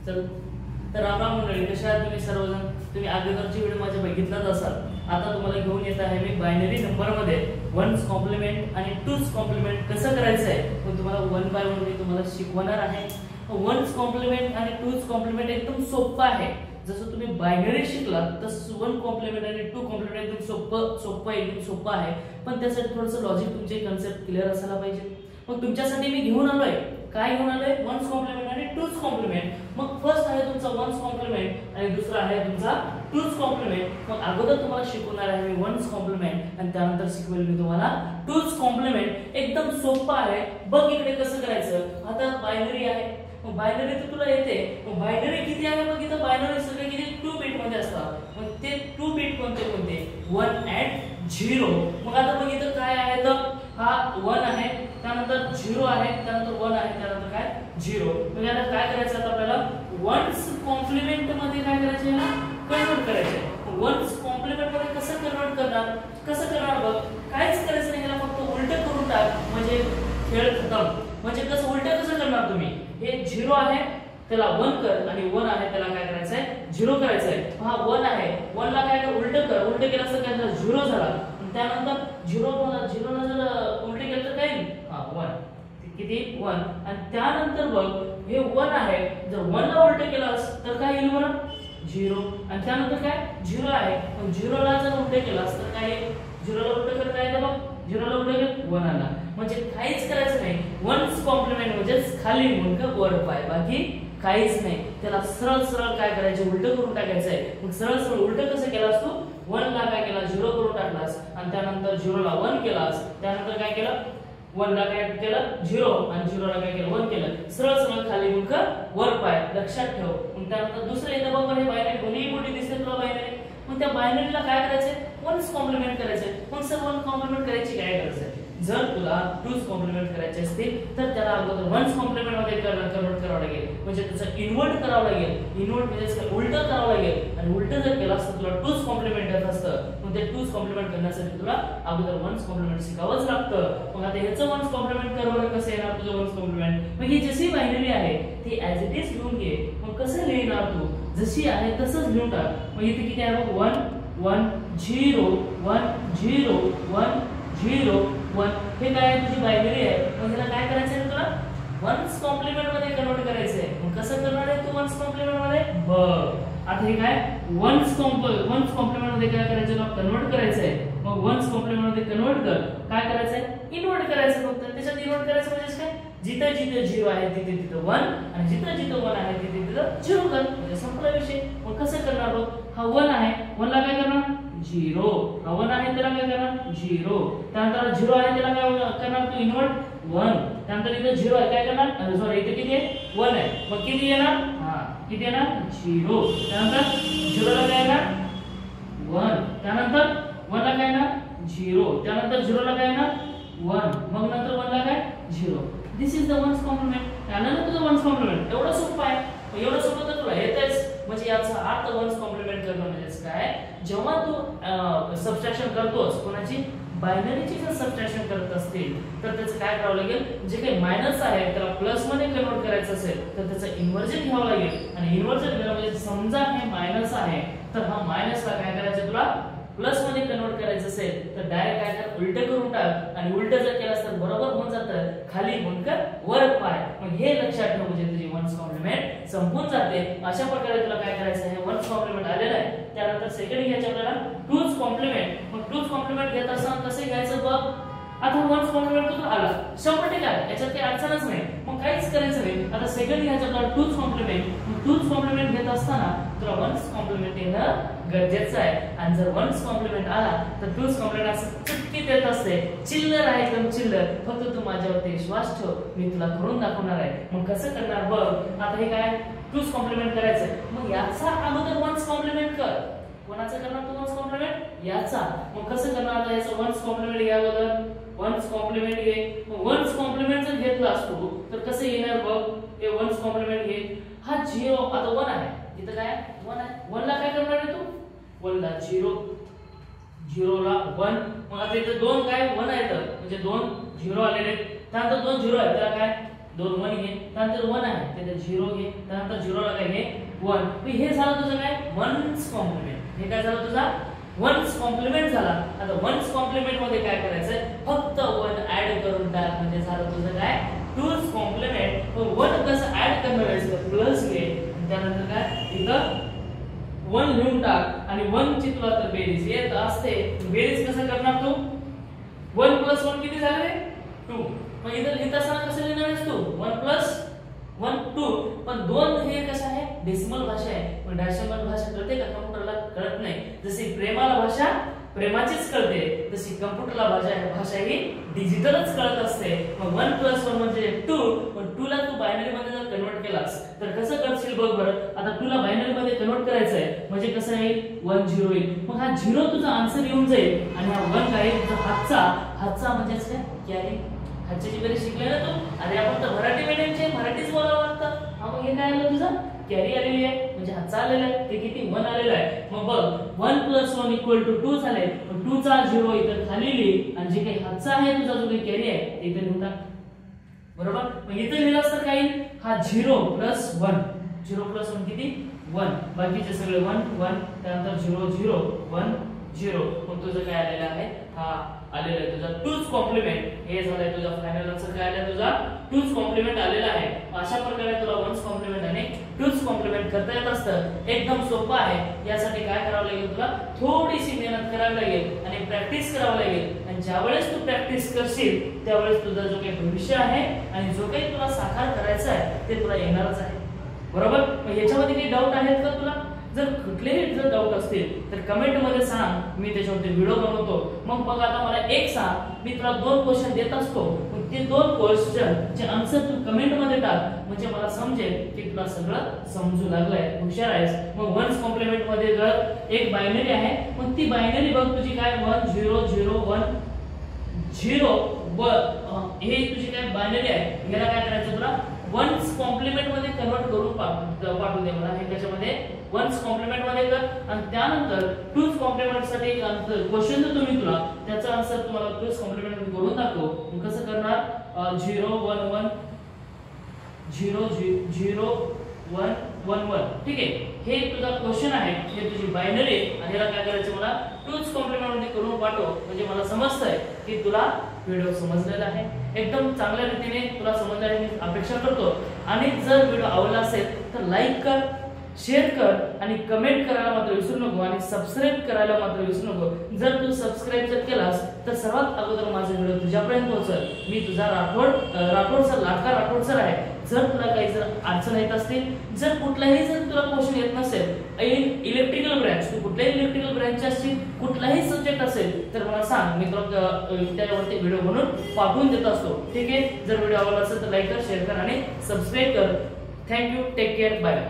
चल तर राम राम मंडळी, कशा आहात तुम्ही सर्वजण? तुम्ही अगोदरची व्हिडिओ माझ्या बघितलाच असाल. आता तुम्हाला घेऊन येत आहे मी बायनरी नंबर मध्ये वन्स कॉम्प्लिमेंट आणि टूज कॉम्प्लिमेंट कसं करायचं आहे. पण तुम्हाला वन बाय वन मी तुम्हाला शिकवणार आहे. वन्स कॉम्प्लिमेंट आणि टूज कॉम्प्लिमेंट एकदम सोपं आहे. जसं तुम्ही बायनरी शिकला तसं वन कॉम्प्लिमेंट आणि टू कॉम्प्लिमेंट एकदम सोपं आहे. पण त्यासाठी थोडंसं लॉजिक तुमचे कन्सेप्ट क्लिअर असायला पाहिजे. मग तुमच्यासाठी मी घेऊन आलोय काय घेऊन आलोय वन्स कॉम्प्लिमेंट आणि टूज कॉम्प्लिमेंट. मग फर्स्ट आहे तुमचा वन्स कॉम्प्लिमेंट आणि दुसरा आहे तुमचा टूज कॉम्प्लिमेंट. मग अगोदर तुम्हाला शिकवणार आहे मी वन्स कॉम्प्लिमेंट आणि त्यानंतर शिकवेल मी तुम्हाला टूज कॉम्प्लिमेंट. एकदम सोपं आहे. बघ इकडे कसं करायचं. आता बायनरी आहे, मग बायनरी तर तुला येते. मग बायनरी किती आहे? मग इथं बायनरी सगळे किती 2 बीट मध्ये असतात. मग ते 2 बीट कोणते 1 and 0. मग आता बघ इथं काय आहे तर हा 1 आहे, त्यानंतर 0 आहे, त्यानंतर 1 आहे, त्यानंतर काय 0. मग याला काय करायचं आता आपल्याला वन्स कॉम्प्लिमेंट मध्ये काय करायचं आहे कन्वर्ट करायचं. वन्स कॉम्प्लिमेंट मध्ये कसं कन्वर्ट करणार बघ. काहीच करायचं नाही, याला फक्त उलट करून टाक म्हणजे खेळ खतम. म्हणजे कसं उलट कसं करणार तुम्ही. हे 0 आहे त्याला 1 कर आणि 1 आहे त्याला काय करायचं आहे 0 करायचं आहे. हा 1 आहे, 1 ला काय कर उलट कर. उलट केलं असं काय झालं 0 झाला. त्यानंतर 0 ला जर उलट केलं तर काय हा 1 किती 1. आणि त्यानंतर बघ हे 1 आहे, जर 1 ला उलट केलास तर काय येईल बरं 0. आणि त्यानंतर काय 0 आहे, पण 0 ला जर उलट केलास तर काय 0 ला उलट कर काय बघ 0 ला उलट केलं 1 आला. म्हणजे काहीच करायचं नाही. वन्स कॉम्प्लिमेंट म्हणजे खाली मुंडक वर पाय, बाकी काहीच नाही. त्याला सरळ सरळ काय करायचं उलट करून टाकायचं आहे. मग सरळ सरळ उलट कसं केलास तू 1 ला काय केला 0 करून टाकलास आणि त्यानंतर 0 ला 1 केलास. त्यानंतर काय केलं 1 ला काय केलं 0 आणि 0 ला काय केलं 1 केलं. सरळ सरळ खाली मुंडक वर पाय लक्षात ठेव. मग त्यानंतर दुसरं इथं बघ हे बायनरी दोन्ही मोठी दिसते तुला बायनरी. मग त्या बायनरीला काय करायचंय वन्स कॉम्प्लिमेंट करायचंय. मग सर वन कॉम्प्लिमेंट करायची काय गरज आहे. जर तुला टूज कॉम्प्लिमेंट करायचे असतील तर त्याला अगोदर वन्स कॉम्प्लिमेंट मध्ये कन्वर्ट करावं लागेल. म्हणजे त्याचं इन्व्हर्ट करावं लागेल. इन्व्हर्ट म्हणजे उलट करावं लागेल आणि उलट जर केलास तर तुला टूज कॉम्प्लिमेंट येत असतं. मग ते टूज कॉम्प्लिमेंट करण्यासाठी तुला अगोदर वन्स कॉम्प्लिमेंट शिकावंच लागतं. मग आता ह्याचं वन्स कॉम्प्लिमेंट कर कसं येणार तुझं वन्स कॉम्प्लिमेंट. मग ही जशी बायनरी आहे ती ऍज इट इज लिहून घे. मग कसं लिहिणार तू जशी आहे तसंच लिहून टाक. मग इथे किती आहे बघ 1 1 0 1 0 1 0 1. हे काय तुझी बायनरी आहे. मग त्याला काय करायचं आहे तुला वन्स कॉम्प्लिमेंट मध्ये कन्वर्ट करायचं आहे. मग कसं करणार आहे तू वन्स कॉम्प्लिमेंट मध्ये बघ. आता हे काय वन्स कॉम्प्लिमेंट मध्ये काय करायचं तुला कन्वर्ट करायचं आहे. मग वन्स कॉम्प्लिमेंट मध्ये कन्वर्ट कर काय करायचं आहे इन्व्हर्ट करायचं. फक्त त्याच्यात इन्व्हर्ट करायचं म्हणजे काय जिथं जिथं 0 आहे तिथे तिथं 1 आणि जिथं जिथं 1 आहे तिथे तिथं 0 कर म्हणजे संपला विषय. मग कसं करणार बघ. हा 1 आहे 1 ला काय करणार 0. हा 1 आहे त्याला काय करणार 0. त्यानंतर 0 आहे त्याला काय करणार तू इन्व्हर्ट 1. त्यानंतर इथे 0 आहे काय करणार सॉरी इथे किती आहे 1 आहे. मग किती येणार हा किती येणार 0. त्यानंतर 0 ला काय येणार 1. त्यानंतर 1 ला काय येणार 0. त्यानंतर 0 ला काय येणार 1. मग नंतर 1 ला काय 0. दिस इज द वन्स कॉम्प्लिमेंट. त्यानंतर तुझं वन्स कॉम्प्लिमेंट एवढं सोपं आहे. एवढं सोपं तर तुला येतच. म्हणजे याचा अर्थ वन्स कॉम्प्लिमेंट करणं म्हणजे काय जेव्हा तू सबट्रॅक्शन करतोस कोणाची बायनरीची जर सबट्रॅक्शन करत असतील तर त्याचं काय करावं लागेल जे काही मायनस आहे त्याला प्लस मध्ये कन्वर्ट करायचं असेल तर त्याचं इन्व्हर्जन घ्यावं लागेल. आणि इन्व्हर्जन घेणं म्हणजे समजा हे मायनस आहे तर हा मायनसला काय करायचं तुला प्लस मध्ये कन्वर्ट करायचं असेल तर डायरेक्ट काय कर उलट करून टाक. आणि उलट जर केलास तर बरोबर होऊन जातं खाली मुंडकर वर पाय. मग हे लक्षात ठेव म्हणजे तुझी वन्स कॉम्प्लिमेंट संपून जाते. अशा प्रकारे तुला काय करायचं आहे वन्स कॉम्प्लिमेंट आलेलं आहे. त्यानंतर सेकंड घ्यायचं आपल्याला टूज कॉम्प्लिमेंट. मग टूज कॉम्प्लिमेंट घेत असताना कसे घ्यायचं बघ. आता वन्स कॉम्प्लिमेंट तुला आला 100% आला याच्यात काही अडचणच नाही. मग काहीच करायचं नाही. आता सेकंड घ्यायचं आपल्याला टूज कॉम्प्लिमेंट. मग टूज कॉम्प्लिमेंट घेत असताना तुला वन्स कॉम्प्लिमेंट येणं गरजेचं आहे. आणि जर वन्स कॉम्प्लिमेंट आला तर टूज कॉम्प्लिमेंट असं चुटकी देत असते. चिल्लर आहे एकदम चिल्लर. फक्त तू माझ्यावरती विश्वास ठेव मी तुला करून दाखवणार आहे. मग कसं करणार बघ. आता हे काय टूज कॉम्प्लिमेंट करायचं. मग याचा अगोदर वन्स कॉम्प्लिमेंट कर. कोणाचं करणार तू वन्स कॉम्प्लिमेंट याचा. मग कसं करणार आता याचं वन्स कॉम्प्लिमेंट घ्या अगोदर वन्स कॉम्प्लिमेंट घे. मग वन्स कॉम्प्लिमेंट जर घेतला असतो तर कसं येणार बघ. हे वन्स कॉम्प्लिमेंट घे. हा 0 आता 1 आहे इथं काय 1 आहे. 1 ला काय करणार आहे तू 1 ला 0 0 ला 1. मग आता इथं 2 काय 1 आहे तर म्हणजे 2 0 आलेले. त्यानंतर 2 0 आहे त्याला काय 2 1 घे. त्यानंतर 1 आहे त्याच्यात 0 घे, त्यानंतर 0 ला काय घे 1. हे झालं तुझं काय वन्स कॉम्प्लिमेंट. हे काय झालं तुझा वन्स कॉम्प्लिमेंट झाला. आता वन्स कॉम्प्लिमेंट मध्ये काय करायचंय फक्त 1 ऍड करून टाक म्हणजे झालं तुझं काय टूज कॉम्प्लिमेंट. 1 कसं ऍड करणार आहेस तर प्लस घे आणि त्यानंतर काय इथं 1 लिहून टाक आणि 1 ची तुला तर बेरीज येत असते. बेरीज कसं करणार तू 1 + 1 किती झाले रे 2. मग इथं लिहित असताना कसं लिहिणार आहेस तू 1 + 1 2. पण 2 हे कसं आहे डेसिमल भाषा आहे. पण डेसिमल भाषा कळते का कॉम्प्युटरला कळत नाही. जशी प्रेमाला भाषा प्रेमाचीच कळते तशी कॉम्प्युटरला भाषा ही डिजिटलच कळत असते. मग 1 + 1 म्हणजे 2. पण 2 ला तू बायनरी मध्ये जर कन्वर्ट केलास तर कसं करशील बघ बरं. आता 2 ला बायनरी मध्ये कन्वर्ट करायचं आहे म्हणजे कसं येईल 1 0 येईल. मग हा 0 तुझा आन्सर येऊन जाईल आणि हा 1 काय तुझा हातचा म्हणजेच काय कॅरी. हातची बेरीज शिकले ना तू. अरे आपण तर मराठी मीडियमचे मराठीच बोलावं लागतं. हा मग हे काय आलं तुझं कॅरी आलेली आहे म्हणजे हातचा आलेला आहे. ते किती 1 आलेला आहे. मग बघ 1 + 1 = 2 झाले. मग 2 चा 0 इथं खाली लिही आणि जे काही हातचा आहे तुझा जो काही कॅरी आहे ते इथे लिहून टाक. बरोबर. मग इथे लिहिलास तर काय हा 0 + 1 0 + 1 किती 1. बाकीचे सगळे 1 1 त्यानंतर 0 0 1 0. मग तुझं काय आलेलं आहे हा आलेला आहे तुझा टूज कॉम्प्लिमेंट. हे झालंय तुझा फायनल आन्सर काय आला तुझा टूज कॉम्प्लिमेंट आलेला आहे. अशा प्रकारे तुला वन्स कॉम्प्लिमेंट आणि टूज कॉम्प्लिमेंट करता येत असतं. एकदम सोपं आहे. यासाठी काय करावं लागेल तुला थोडीशी मेहनत करावी लागेल आणि प्रॅक्टिस करावी लागेल. आणि ज्यावेळेस तू प्रॅक्टिस करशील त्यावेळेस तुझा जो काही भविष्य आहे आणि जो काही तुला साकार करायचं आहे ते तुला येणारच आहे. बरोबर. मग याच्यामध्ये काही डाऊट आहेत का तुला. जर कुठलेही जर डाऊट असतील तर कमेंट मध्ये सांग. मी त्याच्यावरती व्हिडिओ बनवतो. मग बघ आता मला एक सांग मी तुला 2 क्वेश्चन देत असतो. मग ते 2 क्वेश्चन चे आन्सर तू कमेंट मध्ये टाक म्हणजे मला समजेल की तुला सगळं समजू लागलंय हुशार आहेस. मग वन्स कॉम्प्लिमेंट मध्ये जर एक बायनरी आहे मग ती बायनरी बघ तुझी काय 1 0 0 1 0 हे तुझी काय बायनरी आहे. याला काय करायचं तुला वन्स कॉम्प्लिमेंट मध्ये कन्वर्ट करून पाठवून दे मला. हे त्याच्यामध्ये वन्स कॉम्प्लिमेंट मध्ये कर आणि त्यानंतर टूज कॉम्प्लिमेंट साठी क्वेश्चन देतो मी तुला त्याचा आन्सर तुम्हाला टूज कॉम्प्लिमेंट मध्ये करून दाखव. कसं करणार 0 1 1 0 0 1 1 1. ठीक आहे. हे तुझा क्वेश्चन आहे. हे तुझी बायनरी आणि याला काय करायचं मला टूज कॉम्प्लिमेंट मध्ये करून पाठव म्हणजे मला समजतंय की तुला व्हिडिओ समजलेला आहे. एकदम चांगल्या रीतीने तुला समजल्याने मी अपेक्षा करतो. आणि जर व्हिडिओ आवडला असेल तर लाईक कर शेअर कर आणि कमेंट करायला मात्र विसरू नको आणि सबस्क्राइब करायला मात्र विसरू नको. जर तू सबस्क्राइब जर केलास तर सर्वात अगोदर माझा व्हिडिओ तुझ्यापर्यंत पोहोचेल. मी तुझा राठोड सर लाडका राठोड सर आहे. जर तुला काही जर अडचण येत असतील जर कुठलाही जर तुला क्वेश्चन येत नसेल इलेक्ट्रिकल ब्रँच तू कुठल्याही इलेक्ट्रिकल ब्रँच असतील कुठलाही सब्जेक्ट असेल तर मला सांग. मी तुला त्यावरती व्हिडिओ बनवून पाठवून देत असतो. ठीक आहे. जर व्हिडिओ आवडला असेल तर लाईक कर शेअर कर आणि सबस्क्राइब कर. थँक्यू. Take care. बाय.